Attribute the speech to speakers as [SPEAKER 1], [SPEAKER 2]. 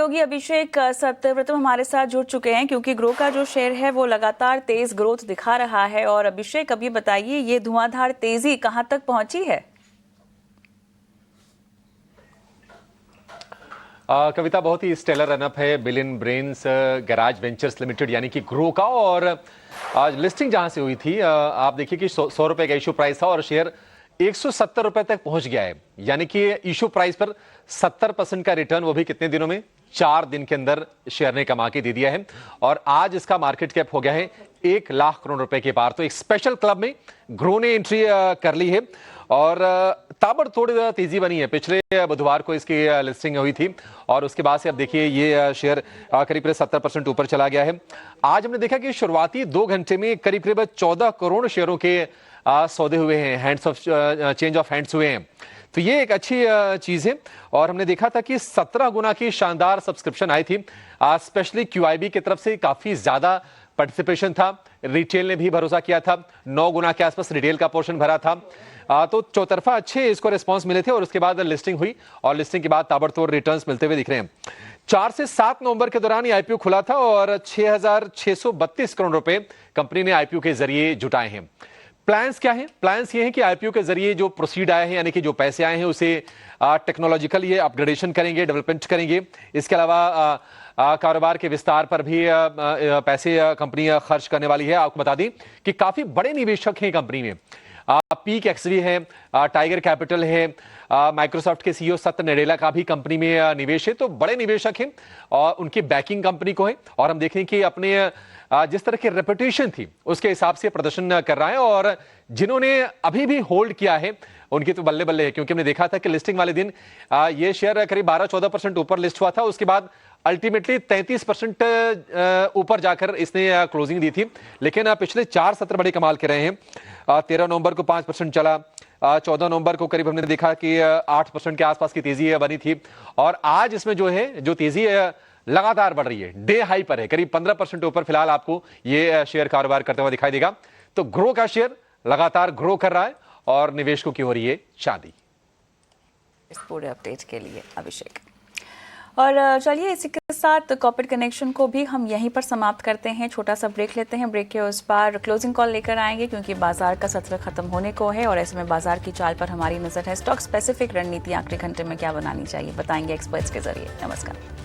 [SPEAKER 1] सहयोगी अभिषेक सत्यव्रतम हमारे साथ जुड़ चुके हैं क्योंकि ग्रो का जो शेयर है वो लगातार तेज ग्रोथ दिखा रहा है। और अभिषेक, अब ये बताइए, ये धुआंधार तेजी कहां तक पहुंची है?
[SPEAKER 2] कविता, बहुत ही स्टेलर रनअप है billion brains garage ventures limited यानी कि ग्रो का। और आज लिस्टिंग जहां से हुई थी, आप देखिए कि 100 रुपए का इशू प्राइस था और शेयर 170 रुपए तक पहुंच गया है। यानी कि इशू प्राइस पर 70% का रिटर्न, वो भी कितने दिनों में? 4 दिन के अंदर शेयर ने कमा के दे दिया है। और आज इसका मार्केट कैप हो गया है 1 लाख करोड़ रुपए के पार। तो एक स्पेशल क्लब में ग्रो ने एंट्री कर ली है और ताबड़तोड़ तेजी बनी है। पिछले बुधवार को इसकी लिस्टिंग हुई थी और उसके बाद से अब देखिए ये शेयर करीब 70% ऊपर चला गया है। आज हमने देखा कि शुरुआती 2 घंटे में करीब 14 करोड़ शेयरों के सौदे हुए हैं, hands of change of hands हुए हैं। तो ये एक अच्छी चीज है। और हमने देखा था कि 17 गुना की शानदार सब्सक्रिप्शन आई थी, स्पेशली क्यूआईबी की तरफ से काफी ज्यादा पार्टिसिपेशन था। रिटेल ने भी भरोसा किया था, 9 गुना के आसपास रिटेल का पोर्शन भरा था। तो चौतरफा अच्छे इसको रिस्पांस मिले थे और उसके बाद लिस्टिंग हुई और लिस्टिंग के बाद ताबड़तोड़ रिटर्न्स मिलते हुए दिख रहे हैं। 4 से 7 नवंबर के दौरान ये आईपीओ खुला था और 6,632 करोड़ रुपए कंपनी ने आईपीओ के जरिए जुटाए हैं। प्लान्स क्या है? प्लान्स ये हैं कि आईपीओ के जरिए जो प्रोसीड आए हैं, यानी कि जो पैसे आए हैं, उसे टेक्नोलॉजिकल ये अपग्रेडेशन करेंगे, डेवलपमेंट करेंगे। इसके अलावा कारोबार के विस्तार पर भी पैसे कंपनी खर्च करने वाली है। आपको बता दें कि काफी बड़े निवेशक हैं कंपनी में। पीक एक्सवी है, टाइगर कैपिटल है, माइक्रोसॉफ्ट के सीईओ सत्य नडेला का भी कंपनी में निवेश है। तो बड़े निवेशक हैं और उनकी बैकिंग कंपनी को है। और हम देखें कि अपने जिस तरह की रेपुटेशन थी उसके हिसाब से प्रदर्शन कर रहा है। और जिन्होंने अभी भी होल्ड किया है उनकी तो बल्ले बल्ले है, क्योंकि हमने देखा था कि लिस्टिंग वाले दिन ये शेयर करीब 12-14% ऊपर लिस्ट हुआ था। उसके बाद अल्टीमेटली 33% ऊपर जाकर इसने क्लोजिंग दी थी। लेकिन पिछले 4 सत्र बड़े कमाल के रहे हैं। 13 नवंबर को 5% चला, 14 नवंबर को करीब हमने देखा कि 8% के आसपास की तेजी बनी थी। और आज इसमें जो तेजी लगातार बढ़ रही है, डे हाई पर है, करीब 15% ऊपर फिलहाल आपको ये शेयर कारोबार करते हुए दिखाई देगा। तो ग्रो का शेयर लगातार ग्रो कर रहा है और निवेशकों की हो रही है शादी।
[SPEAKER 1] इस पूरे अपडेट के लिए अभिषेक। और चलिए इसी के साथ कॉर्पोरेट कनेक्शन को भी हम यहीं पर समाप्त करते हैं। छोटा सा ब्रेक लेते हैं। ब्रेक के उस पार क्लोजिंग कॉल लेकर आएंगे क्योंकि बाजार का सत्र खत्म होने को है और ऐसे में बाजार की चाल पर हमारी नजर है। स्टॉक स्पेसिफिक रणनीति आखिरी घंटे में क्या बनानी चाहिए, बताएंगे एक्सपर्ट्स के जरिए। नमस्कार।